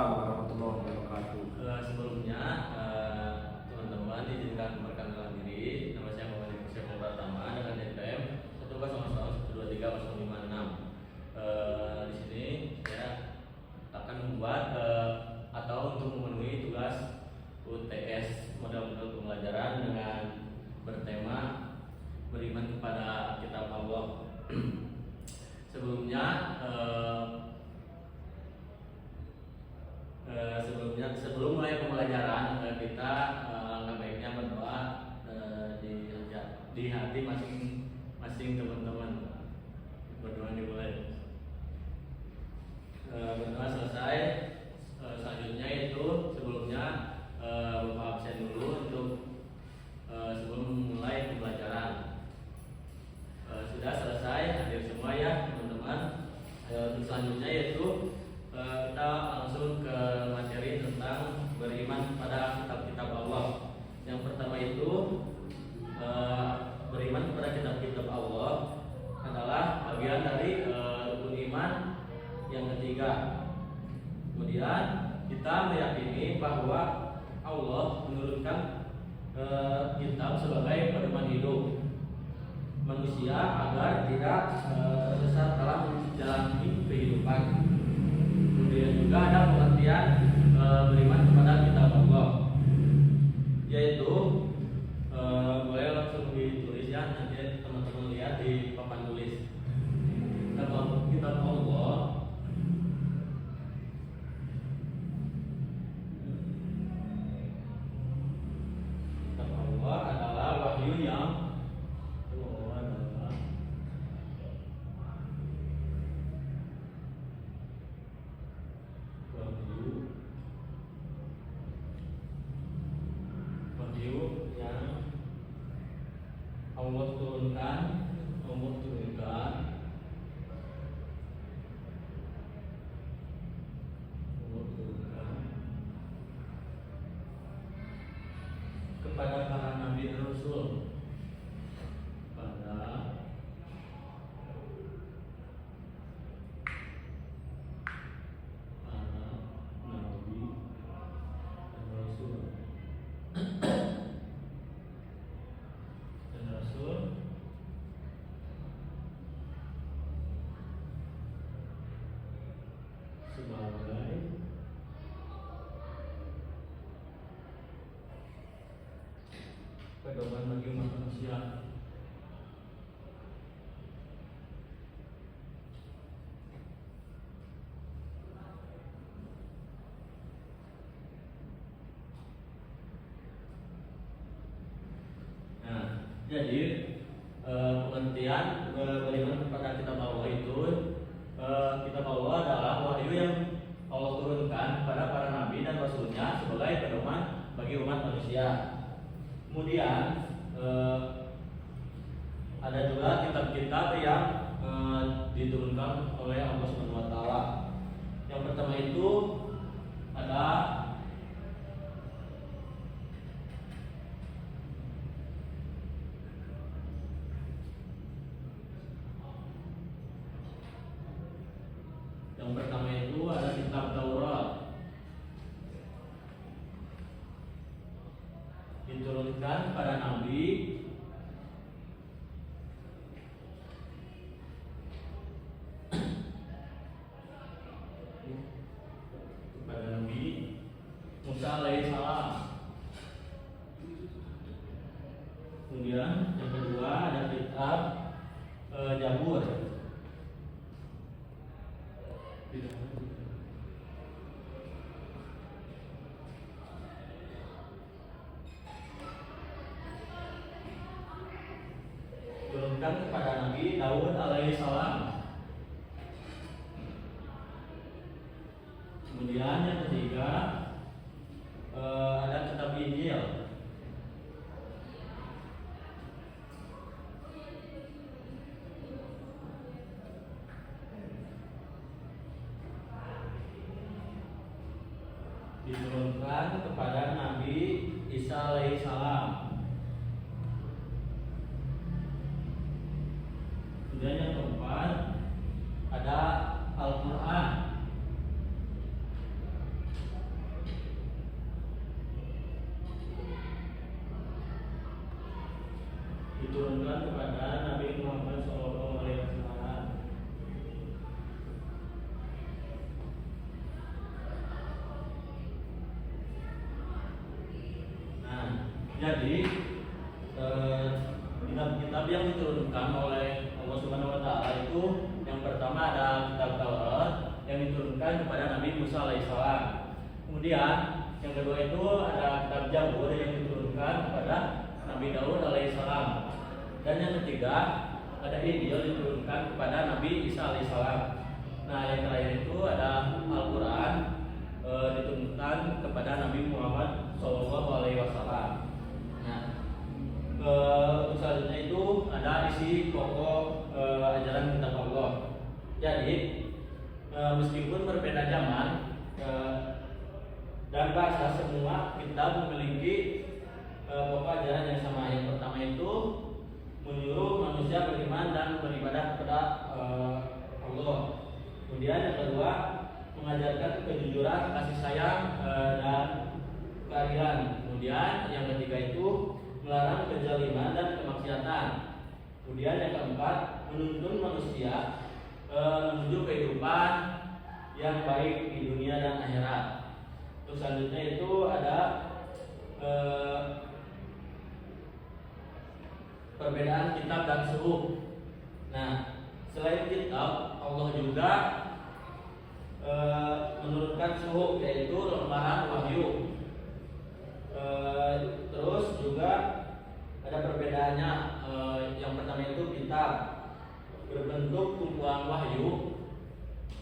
warahmatullahi wabarakatuh. Sebelumnya teman-teman izinkan perkenalan diri. Nama saya Muhammad Yusuf Pratama dengan NPM 100112356. Di sini saya akan membuat atau untuk memenuhi tugas UTS model-model pembelajaran dengan bertema beriman kepada kitab Allah. Sebelum mulai pembelajaran kita alangkah baiknya berdoa di hati masing-masing teman-teman. Berdoa dimulai. Berdoa selesai, selanjutnya itu sebelumnya Bapak absen dulu untuk sebelum mulai pembelajaran. Sudah selesai, hadir semua ya teman-teman. Untuk selanjutnya yaitu kita langsung ke materi tentang beriman pada kitab-kitab Allah. Yang pertama itu beriman kepada kitab-kitab Allah adalah bagian dari rukun iman yang ketiga. Kemudian kita meyakini bahwa Allah menurunkan kitab sebagai pedoman hidup manusia agar tidak tersesat dalam menjalani kehidupan. Kemudian juga ada pengertian beriman kepada kitab Allah, yaitu boleh langsung ditulis ya, nanti teman-teman lihat di papan tulis. Kitab Allah adalah wahyu yang Allah turunkan kepada para nabi dan rasul, sebagai pedoman bagi umat manusia. Nah, jadi pengertian beriman kepada kitab Allah itu, kitab Allah adalah wahyu yang Allah turunkan kepada para nabi dan rasulnya sebagai pedoman bagi umat manusia. Kemudian ada juga kitab-kitab yang diturunkan oleh Allah Subhanahu wa taala. Yang pertama itu ada kitab Taurat, diturunkan pada nabi Musa alaihissalam. Kemudian yang kedua ada kitab Zabur, diturunkan kepada Nabi Daud alaihissalam. Kemudian yang ketiga ada kitab Injil, diturunkan kepada Nabi Isa alaihissalam. Kemudian yang keempat ada Al-Quran, diturunkan kepada Nabi Muhammad SAW. Nah, jadi kitab-kitab yang diturunkan oleh Allah Subhanahu Wa Taala itu yang pertama ada kitab Taurat yang diturunkan kepada Nabi Musa alaihissalam. Kemudian yang kedua itu ada kitab Zabur yang diturunkan kepada Nabi Daud alaihissalam. Dan yang ketiga ada Injil diturunkan kepada Nabi Isa alaihissalam. Nah, yang terakhir itu ada Al-Quran diturunkan kepada Nabi Muhammad Shallallahu Alaihi Wasallam. Nah, selanjutnya itu ada isi pokok ajaran kitab Allah. Jadi meskipun berbeda zaman dan bahasa, semua kitab memiliki pokok ajaran yang sama. Yang pertama itu menyuruh manusia beriman dan beribadah kepada Allah. Kemudian yang kedua mengajarkan kejujuran, kasih sayang dan keadilan. Kemudian yang ketiga itu melarang kezaliman dan kemaksiatan. Kemudian yang keempat menuntun manusia menuju kehidupan yang baik di dunia dan akhirat. Terus selanjutnya itu ada perbedaan kitab dan suhuf. Nah, selain kitab, Allah juga menurunkan suhuf, yaitu lembaran wahyu. Terus juga ada perbedaannya. Yang pertama itu kitab berbentuk tumpuan wahyu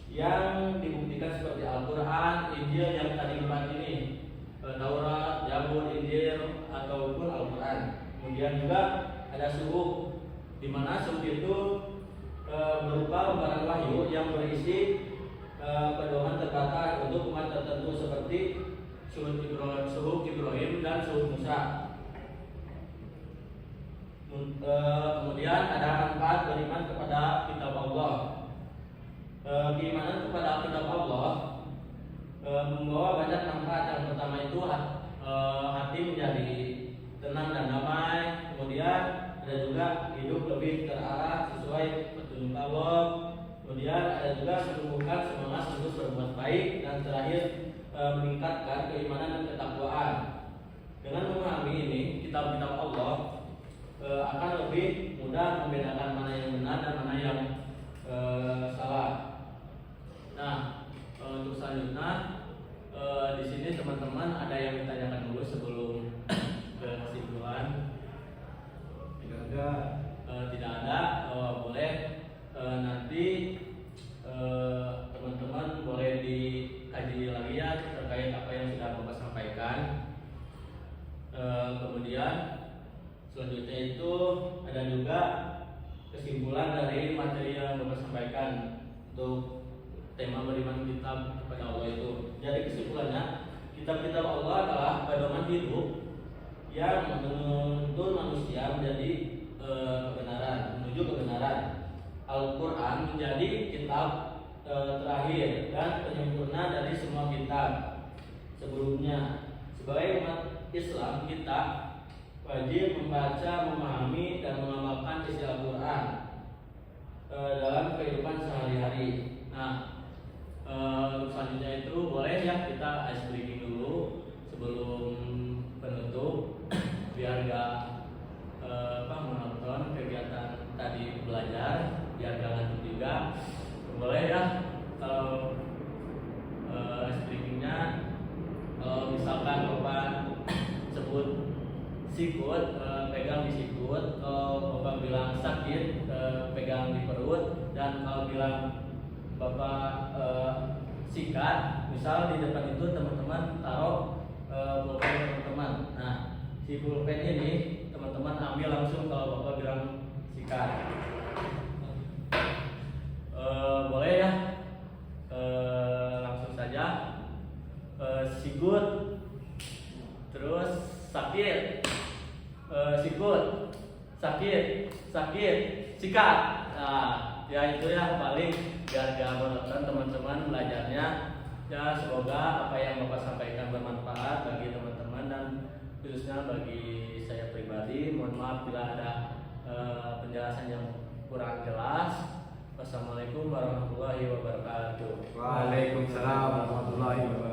yang dibuktikan seperti Al-Quran, Injil yang tadi empat ini, Taurat, Zabur, Injil ataupun Al-Quran. Kemudian juga ada suhuf, di mana suhuf itu berupa lembaran wahyu yang berisi pedoman terbatas untuk umat tertentu seperti suhuf Ibrahim dan suhuf Musa. Kemudian ada manfaat beriman kepada kitab Allah. Keimanan kepada kitab Allah membawa banyak manfaat. Yang pertama itu hati menjadi tenang dan damai. Kemudian ada juga hidup lebih terarah sesuai petunjuk Allah. Kemudian ada juga menumbuhkan semangat untuk berbuat baik. Dan terakhir meningkatkan keimanan dan ketakwaan. Dengan memahami ini, kitab-kitab Allah akan lebih mudah membedakan mana yang benar dan mana yang salah. Nah, untuk selanjutnya di sini teman-teman ada yang ditanyakan dulu sebelum ke kesimpulan? Tidak ada. Boleh nanti teman-teman boleh dikaji lagi ya terkait apa yang sudah Bapak sampaikan. Kemudian selanjutnya itu ada juga kesimpulan dari materi yang Bapak sampaikan untuk tema beriman kitab kepada Allah itu. Jadi kesimpulannya, kitab-kitab Allah adalah pedoman hidup yang menuntun manusia menjadi kebenaran, menuju kebenaran. Al-Quran menjadi kitab terakhir dan penyempurna dari semua kitab sebelumnya. Sebagai umat Islam, kita wajib membaca, memahami, dan mengamalkan isi Al-Quran dalam kehidupan sehari-hari. Nah, selanjutnya itu boleh ya kita ice breaking dulu sebelum penutup biar gak menonton kegiatan tadi belajar, biar gak ngantuk juga. Boleh ya kalau ice breakingnya misalkan Bapak sebut sikut, pegang di sikut. Kalau Bapak bilang sakit, pegang di perut. Dan kalau bilang Bapak sikat, misal di depan itu teman-teman taruh pulpen teman-teman. Nah, si pulpen ini teman-teman ambil langsung kalau Bapak bilang sikat. Boleh ya? Langsung saja. Sikut, terus sakit, sikut, sakit, sikat. Nah, ya itu ya paling biar gak monoton teman-teman belajarnya. Ya semoga apa yang Bapak sampaikan bermanfaat bagi teman-teman dan khususnya bagi saya pribadi. Mohon maaf bila ada penjelasan yang kurang jelas. Wassalamualaikum warahmatullahi wabarakatuh. Waalaikumsalam warahmatullahi wabarakatuh.